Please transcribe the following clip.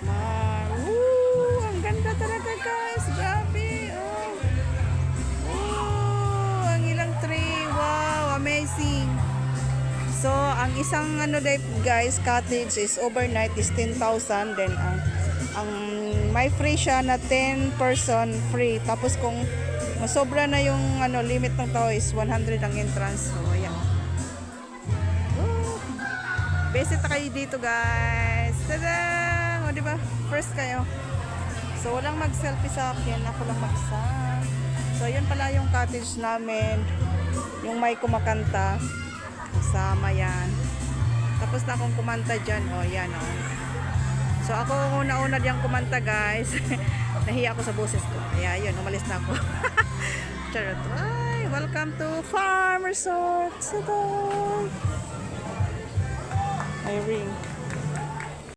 Ang ganda talaga guys. Grabe. Ang ilang tree. Wow, amazing. So, ang isang guys, cottage is overnight is 10,000. Then, ang may free siya na 10 person free. Tapos, kung masobra na yung limit ng tao is 100 ang entrance. So, ayan. Visit na kayo dito guys. Tada! O, diba? First kayo. So, walang mag-selfie sa akin. Ako lang mag-isa. So, yun pala yung cottage namin. Yung may kumakanta. Kasama yan. Tapos na akong kumanta dyan. O, yan o. So, ako una-una diyang kumanta guys. Nahiya ako sa boses ko. Kaya yun, umalis na ako. Charot. Ay, welcome to Farm Resort. Ay, ring.